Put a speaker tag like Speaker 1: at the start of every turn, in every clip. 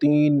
Speaker 1: 3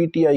Speaker 1: PTI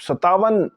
Speaker 1: 57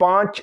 Speaker 1: 5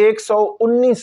Speaker 1: 119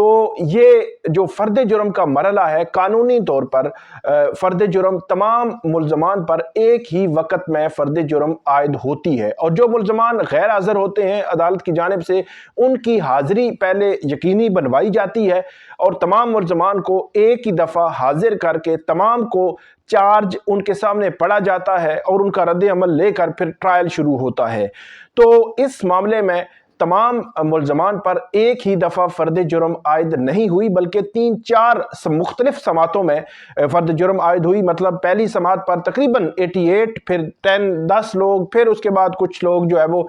Speaker 1: تو یہ جو فرد جرم کا مرحلہ ہے قانونی طور پر فرد جرم تمام ملزمان پر ایک ہی وقت میں فرد جرم عائد ہوتی ہے، اور جو ملزمان غیر حاضر ہوتے ہیں عدالت کی جانب سے ان کی حاضری پہلے یقینی بنوائی جاتی ہے اور تمام ملزمان کو ایک ہی دفعہ حاضر کر کے تمام کو چارج ان کے سامنے پڑا جاتا ہے اور ان کا رد عمل لے کر پھر ٹرائل شروع ہوتا ہے۔ تو اس معاملے میں تمام ملزمان پر ایک ہی دفعہ فرد جرم عائد نہیں ہوئی بلکہ 3-4 مختلف سماعتوں میں فرد جرم عائد ہوئی۔ مطلب پہلی سماعت پر تقریباً 88، پھر 10 لوگ، پھر اس کے بعد کچھ لوگ جو ہے وہ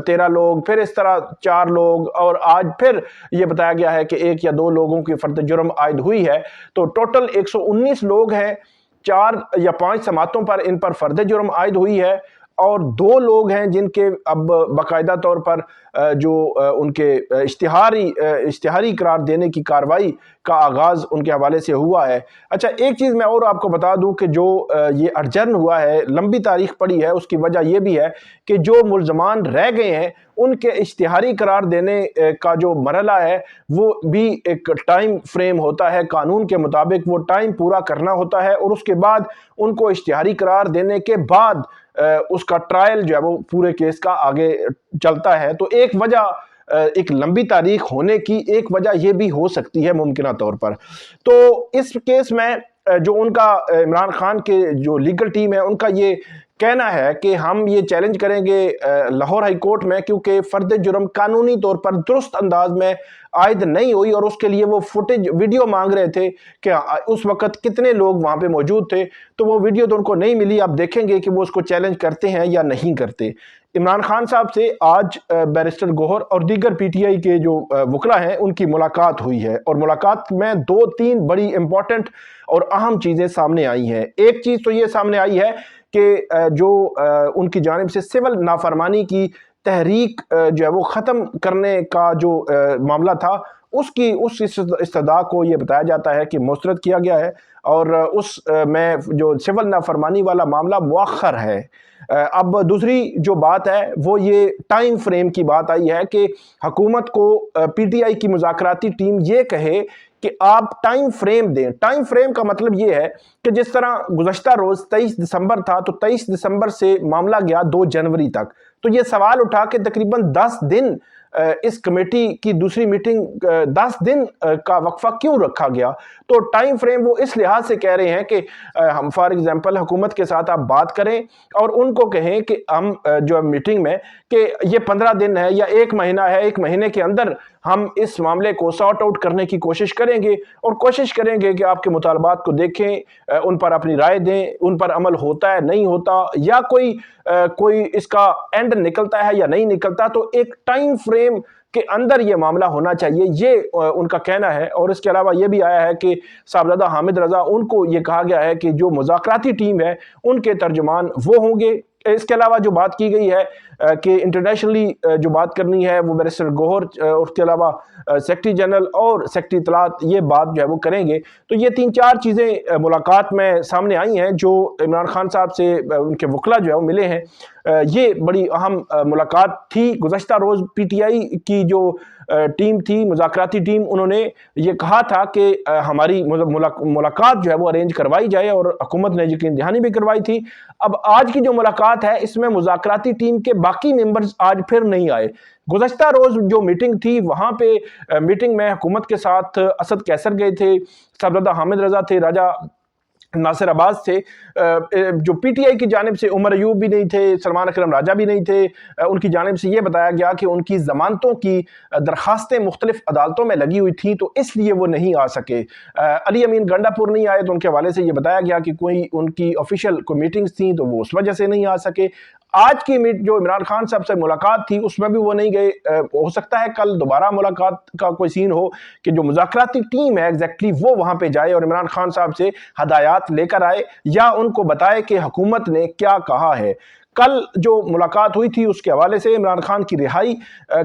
Speaker 1: 13 لوگ، پھر اس طرح 4 لوگ، اور آج پھر یہ بتایا گیا ہے کہ 1 یا 2 لوگوں کی فرد جرم عائد ہوئی ہے۔ تو ٹوٹل 119 لوگ ہیں، 4 یا 5 سماعتوں پر ان پر فرد جرم عائد ہوئی ہے، اور 2 لوگ ہیں جن کے اب باقاعدہ طور پر جو ان کے اشتہاری قرار دینے کی کارروائی کا آغاز ان کے حوالے سے ہوا ہے۔ اچھا، ایک چیز میں اور آپ کو بتا دوں کہ جو یہ اڈجرن ہوا ہے، لمبی تاریخ پڑی ہے، اس کی وجہ یہ بھی ہے کہ جو ملزمان رہ گئے ہیں ان کے اشتہاری قرار دینے کا جو مرحلہ ہے وہ بھی ایک ٹائم فریم ہوتا ہے، قانون کے مطابق وہ ٹائم پورا کرنا ہوتا ہے، اور اس کے بعد ان کو اشتہاری قرار دینے کے بعد اس کا ٹرائل جو ہے وہ پورے کیس کا آگے چلتا ہے۔ تو ایک وجہ ایک لمبی تاریخ ہونے کی ایک وجہ یہ بھی ہو سکتی ہے ممکنہ طور پر۔ تو اس کیس میں جو ان کا عمران خان کے جو لیگل ٹیم ہے ان کا یہ کہنا ہے کہ ہم یہ چیلنج کریں گے لاہور ہائی کورٹ میں، کیونکہ فرد جرم قانونی طور پر درست انداز میں عائد نہیں ہوئی، اور اس کے لیے وہ فوٹیج ویڈیو مانگ رہے تھے کہ اس وقت کتنے لوگ وہاں پہ موجود تھے، تو وہ ویڈیو تو ان کو نہیں ملی۔ آپ دیکھیں گے کہ وہ اس کو چیلنج کرتے ہیں یا نہیں کرتے۔ عمران خان صاحب سے آج بیرسٹر گوہر اور دیگر پی ٹی آئی کے جو وکلا ہیں ان کی ملاقات ہوئی ہے، اور ملاقات میں 2-3 بڑی امپورٹنٹ اور اہم چیزیں سامنے آئی ہیں۔ ایک چیز تو یہ سامنے آئی ہے کہ جو ان کی جانب سے سول نافرمانی کی تحریک جو ہے وہ ختم کرنے کا جو معاملہ تھا اس استدعا کو یہ بتایا جاتا ہے کہ مسترد کیا گیا ہے، اور اس میں جو سول نافرمانی والا معاملہ مؤخر ہے۔ اب دوسری جو بات ہے وہ یہ ٹائم فریم کی بات آئی ہے کہ حکومت کو پی ٹی آئی کی مذاکراتی ٹیم یہ کہے کہ آپ ٹائم فریم دیں۔ ٹائم فریم کا مطلب یہ ہے کہ جس طرح گزشتہ روز 23 دسمبر تھا تو 23 دسمبر سے معاملہ گیا 2 جنوری تک، تو یہ سوال اٹھا کہ تقریباً 10 دن اس کمیٹی کی دوسری میٹنگ 10 دن کا وقفہ کیوں رکھا گیا؟ تو ٹائم فریم وہ اس لحاظ سے کہہ رہے ہیں کہ ہم فار ایگزامپل حکومت کے ساتھ آپ بات کریں اور ان کو کہیں کہ ہم جو میٹنگ میں کہ یہ 15 دن ہے یا 1 مہینہ ہے، 1 مہینے کے اندر ہم اس معاملے کو سارٹ آؤٹ کرنے کی کوشش کریں گے، اور کوشش کریں گے کہ آپ کے مطالبات کو دیکھیں، ان پر اپنی رائے دیں، ان پر عمل ہوتا ہے نہیں ہوتا، یا کوئی اس کا اینڈ نکلتا ہے یا نہیں نکلتا، تو ایک ٹائم فریم کے اندر یہ معاملہ ہونا چاہیے، یہ ان کا کہنا ہے۔ اور اس کے علاوہ یہ بھی آیا ہے کہ صاحبزادہ حامد رضا ان کو یہ کہا گیا ہے کہ جو مذاکراتی ٹیم ہے ان کے ترجمان وہ ہوں گے۔ اس کے علاوہ جو بات کی گئی ہے کہ انٹرنیشنلی جو بات کرنی ہے وہ بیرسٹر گوہر اور اس کے علاوہ سیکرٹری جنرل اور سیکرٹری اطلاعات یہ بات جو ہے وہ کریں گے۔ تو یہ 3-4 چیزیں ملاقات میں سامنے آئی ہیں جو عمران خان صاحب سے ان کے وکلا جو ہے وہ ملے ہیں۔ یہ بڑی اہم ملاقات تھی۔ گزشتہ روز پی ٹی آئی کی جو ٹیم تھی، مذاکراتی ٹیم، انہوں نے یہ کہا تھا کہ ہماری ملاقات جو ہے وہ ارینج کروائی جائے، اور حکومت نے یقین دہانی بھی کروائی تھی۔ اب آج کی جو ملاقات ہے اس میں مذاکراتی ٹیم کے باقی ممبرز آج پھر نہیں آئے۔ گزشتہ روز جو میٹنگ تھی وہاں پہ میٹنگ میں حکومت کے ساتھ اسد کیسر گئے تھے، صاحبزادہ حامد رضا تھے، راجہ ناصر عباس تھے، جو پی ٹی آئی کی جانب سے عمر ایوب بھی نہیں تھے، سلمان اکرم راجہ بھی نہیں تھے۔ ان کی جانب سے یہ بتایا گیا کہ ان کی ضمانتوں کی درخواستیں مختلف عدالتوں میں لگی ہوئی تھیں تو اس لیے وہ نہیں آ سکے۔ علی امین گنڈا پور نہیں آئے تو ان کے حوالے سے یہ بتایا گیا کہ کوئی ان کی آفیشیل کوئی میٹنگز تھیں تو وہ اس وجہ سے نہیں آ سکے۔ آج کی جو عمران خان صاحب سے ملاقات تھی اس میں بھی وہ نہیں گئے۔ ہو سکتا ہے کل دوبارہ ملاقات کا کوئی سین ہو کہ جو مذاکراتی ٹیم ہے ایگزیکٹلی وہ وہاں پہ جائے اور عمران خان صاحب سے ہدایات لے کر آئے، یا ان کو بتائے کہ حکومت نے کیا کہا ہے۔ کل جو ملاقات ہوئی تھی اس کے حوالے سے عمران خان کی رہائی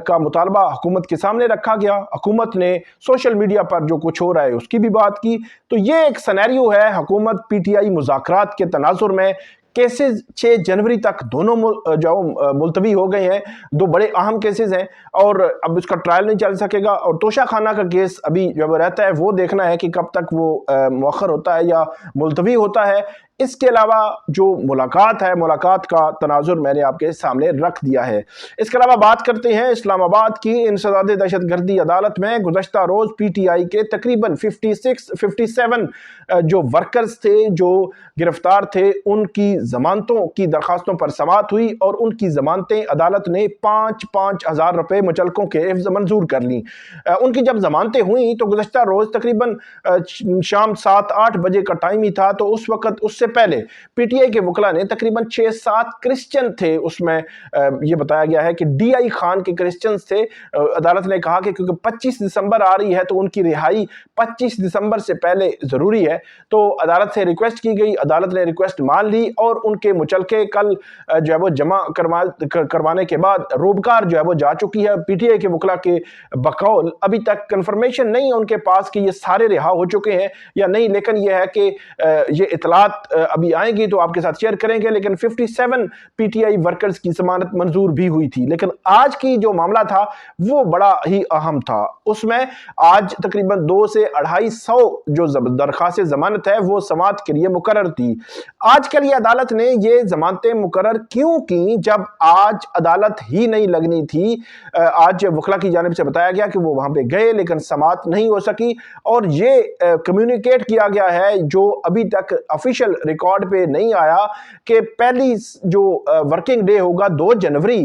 Speaker 1: کا مطالبہ حکومت کے سامنے رکھا گیا۔ حکومت نے سوشل میڈیا پر جو کچھ ہو رہا ہے اس کی بھی بات کی۔ تو یہ ایک سینیریو ہے حکومت پی ٹی آئی مذاکرات کے تناظر میں کیسز 6 جنوری تک دونوں جو ملتوی ہو گئے ہیں، دو بڑے اہم کیسز ہیں اور اب اس کا ٹرائل نہیں چل سکے گا، اور توشہ خانہ کا کیس ابھی جو رہتا ہے وہ دیکھنا ہے کہ کب تک وہ مؤخر ہوتا ہے یا ملتوی ہوتا ہے۔ اس کے علاوہ جو ملاقات ہے، ملاقات کا تناظر میں نے آپ کے سامنے رکھ دیا ہے۔ اس کے علاوہ بات کرتے ہیں اسلام آباد کی انسداد دہشت گردی عدالت میں گزشتہ روز پی ٹی آئی کے تقریباً 57 جو ورکرز تھے جو گرفتار تھے، ان کی ضمانتوں کی درخواستوں پر سماعت ہوئی اور ان کی ضمانتیں عدالت نے 5,000 روپے مچلقوں کے عوض منظور کر لیں۔ ان کی جب ضمانتیں ہوئیں تو گزشتہ روز تقریباً شام 7-8 بجے کا ٹائم ہی تھا، تو اس وقت اس سے پہلے پی ٹی آئی کے وکلاء نے تقریباً 6-7 کرسچن تھے، اس میں یہ بتایا گیا ہے کہ ڈی آئی خان کے کرسچنز تھے۔ عدالت نے کہا کہ کیونکہ 25 دسمبر آ رہی ہے تو ان کی رہائی 25 دسمبر سے پہلے ضروری ہے، تو عدالت سے ریکویسٹ کی گئی، عدالت نے ریکویسٹ مان لی اور ان کے مچلقے کل جو ہے وہ جمع کروانے کے بعد روبکار جو ہے وہ جا چکی ہے۔ پی ٹی آئی کے وکلاء کے بقول ابھی تک کنفرمیشن نہیں ہے ان کے پاس کہ یہ سارے رہا ہو چکے ہیں یا نہیں، لیکن یہ ہے کہ یہ اطلاعات ابھی آئیں گی تو آپ کے ساتھ شیئر کریں گے۔ لیکن 57 پی ٹی آئی ورکرز کی ضمانت منظور بھی ہوئی تھی، لیکن آج کی جو معاملہ تھا وہ بڑا ہی اہم تھا۔ اس میں آج تقریباً 200 سے 250 جو درخواست ضمانت ہے وہ سماعت کے لیے مقرر تھی۔ آج کل یہ عدالت نے یہ ضمانتیں مقرر کیوں کی جب آج عدالت ہی نہیں لگنی تھی؟ آج وکلا کی جانب سے بتایا گیا کہ وہ وہاں پہ گئے لیکن سماعت نہیں ہو سکی، اور یہ کمیونیکیٹ کیا گیا ہے جو ابھی تک آفیشیل ریکارڈ پہ نہیں آیا کہ پہلی جو ورکنگ ڈے ہوگا 2 جنوری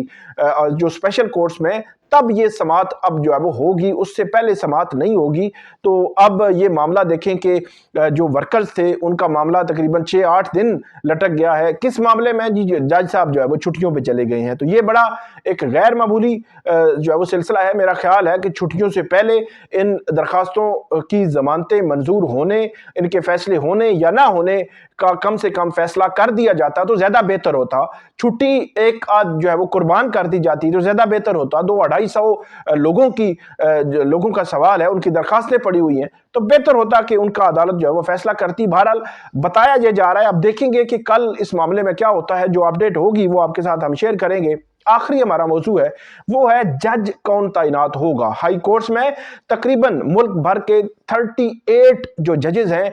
Speaker 1: جو اسپیشل کورٹس میں، تب یہ سماعت اب جو ہے وہ ہوگی، اس سے پہلے سماعت نہیں ہوگی۔ تو اب یہ معاملہ دیکھیں کہ جو ورکرز تھے ان کا معاملہ تقریباً 6-8 دن لٹک گیا ہے۔ کس معاملے میں؟ جی جج صاحب جو ہے وہ چھٹیوں پہ چلے گئے ہیں، تو یہ بڑا ایک غیر معمولی جو ہے وہ سلسلہ ہے۔ میرا خیال ہے کہ چھٹیوں سے پہلے ان درخواستوں کی ضمانتیں منظور ہونے، ان کے فیصلے ہونے یا نہ ہونے کا کم سے کم فیصلہ کر دیا جاتا تو زیادہ بہتر ہوتا۔ چھٹی ایک آدھ جو ہے وہ قربان کر دی جاتی تو زیادہ بہتر ہوتا۔ 200-250 لوگوں کا سوال ہے، ان کی درخواستیں پڑی ہوئی ہیں، تو بہتر ہوتا کہ ان کا عدالت جو ہے وہ فیصلہ کرتی۔ بہرحال بتایا یہ جا رہا ہے، اب دیکھیں گے کہ کل اس معاملے میں کیا ہوتا ہے۔ جو اپڈیٹ ہوگی وہ آپ کے ساتھ ہم شیئر کریں گے۔ آخری ہمارا موضوع ہے وہ ہے جج کون تعینات ہوگا۔ ہائی کورٹس میں تقریباً ملک بھر کے 38 جو ججز ہیں،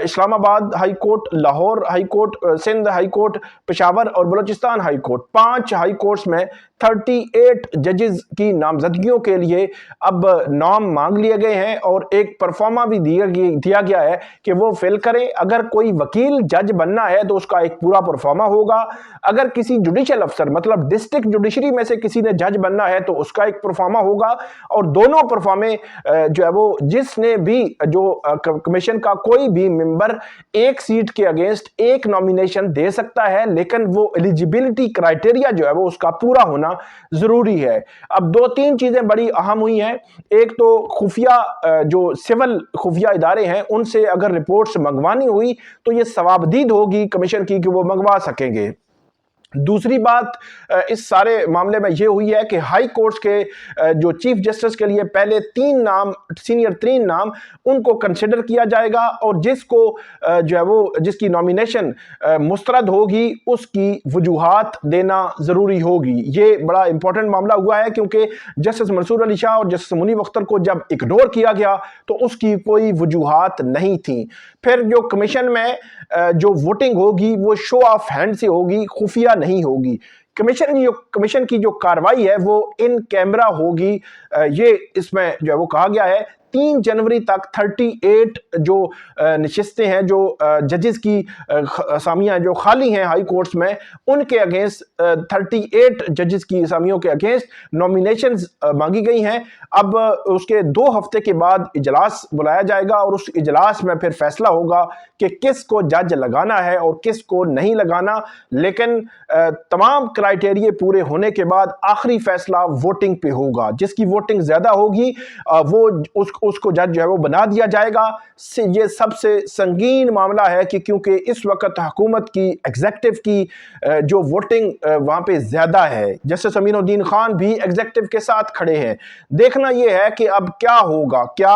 Speaker 1: Islamabad high court, Lahore high court, Sindh high court, Peshawar اور Balochistan high court, 5 high courts میں 38 ججز کی نامزدگیوں کے لیے اب نام مانگ لیے گئے ہیں اور ایک پرفارما بھی دیا گیا ہے کہ وہ فل کریں۔ اگر کوئی وکیل جج بننا ہے تو اس کا ایک پورا پرفارما ہوگا، اگر کسی جوڈیشل افسر مطلب ڈسٹرکٹ جوڈیشری میں سے کسی نے جج بننا ہے تو اس کا ایک پرفارما ہوگا، اور دونوں پرفارمے جو ہے وہ جس نے بھی جو کمیشن کا کوئی بھی ممبر ایک سیٹ کے اگینسٹ ایک نامینیشن دے سکتا ہے، لیکن وہ ایلیجیبلٹی کرائٹیریا جو ہے وہ اس کا پورا ہونا ضروری ہے۔ اب 2-3 چیزیں بڑی اہم ہوئی ہیں۔ ایک تو خفیہ جو سول خفیہ ادارے ہیں ان سے اگر رپورٹس منگوانی ہوئی تو یہ ثوابدید ہوگی کمیشن کی کہ وہ منگوا سکیں گے۔ دوسری بات اس سارے معاملے میں یہ ہوئی ہے کہ ہائی کورٹس کے جو چیف جسٹس کے لیے پہلے 3 نام، سینئر 3 نام، ان کو کنسیڈر کیا جائے گا، اور جس کو جو ہے وہ جس کی نامینیشن مسترد ہوگی اس کی وجوہات دینا ضروری ہوگی۔ یہ بڑا امپورٹنٹ معاملہ ہوا ہے کیونکہ جسٹس منصور علی شاہ اور جسٹس منیب اختر کو جب اگنور کیا گیا تو اس کی کوئی وجوہات نہیں تھیں۔ پھر جو کمیشن میں جو ووٹنگ ہوگی وہ شو آف ہینڈ سے ہوگی، خفیہ نہیں ہوگی۔ کمیشن کی جو کاروائی ہے وہ ان کیمرہ ہوگی۔ یہ اس میں جو ہے وہ کہا گیا ہے 3 جنوری تک 38 جو نشستیں ہیں، جو ججز کی اسامیاں جو خالی ہیں ہائی کورٹس میں، ان کے اگینسٹ 38 ججز کی اسامیوں کے اگینسٹ نامینیشنز مانگی گئی ہیں۔ اب اس کے 2 ہفتے کے بعد اجلاس بلایا جائے گا اور اس اجلاس میں پھر فیصلہ ہوگا کہ کس کو جج لگانا ہے اور کس کو نہیں لگانا، لیکن تمام کرائٹیریے پورے ہونے کے بعد آخری فیصلہ ووٹنگ پہ ہوگا۔ جس کی ووٹنگ زیادہ ہوگی وہ اس کو جج جو ہے وہ بنا دیا جائے گا۔ یہ سب سے سنگین معاملہ ہے کہ کیونکہ اس وقت حکومت کی ایگزیکٹو کی جو ووٹنگ وہاں پہ زیادہ ہے، جسٹس امین الدین خان بھی ایگزیکٹو کے ساتھ کھڑے ہیں۔ دیکھنا یہ ہے کہ اب کیا ہوگا، کیا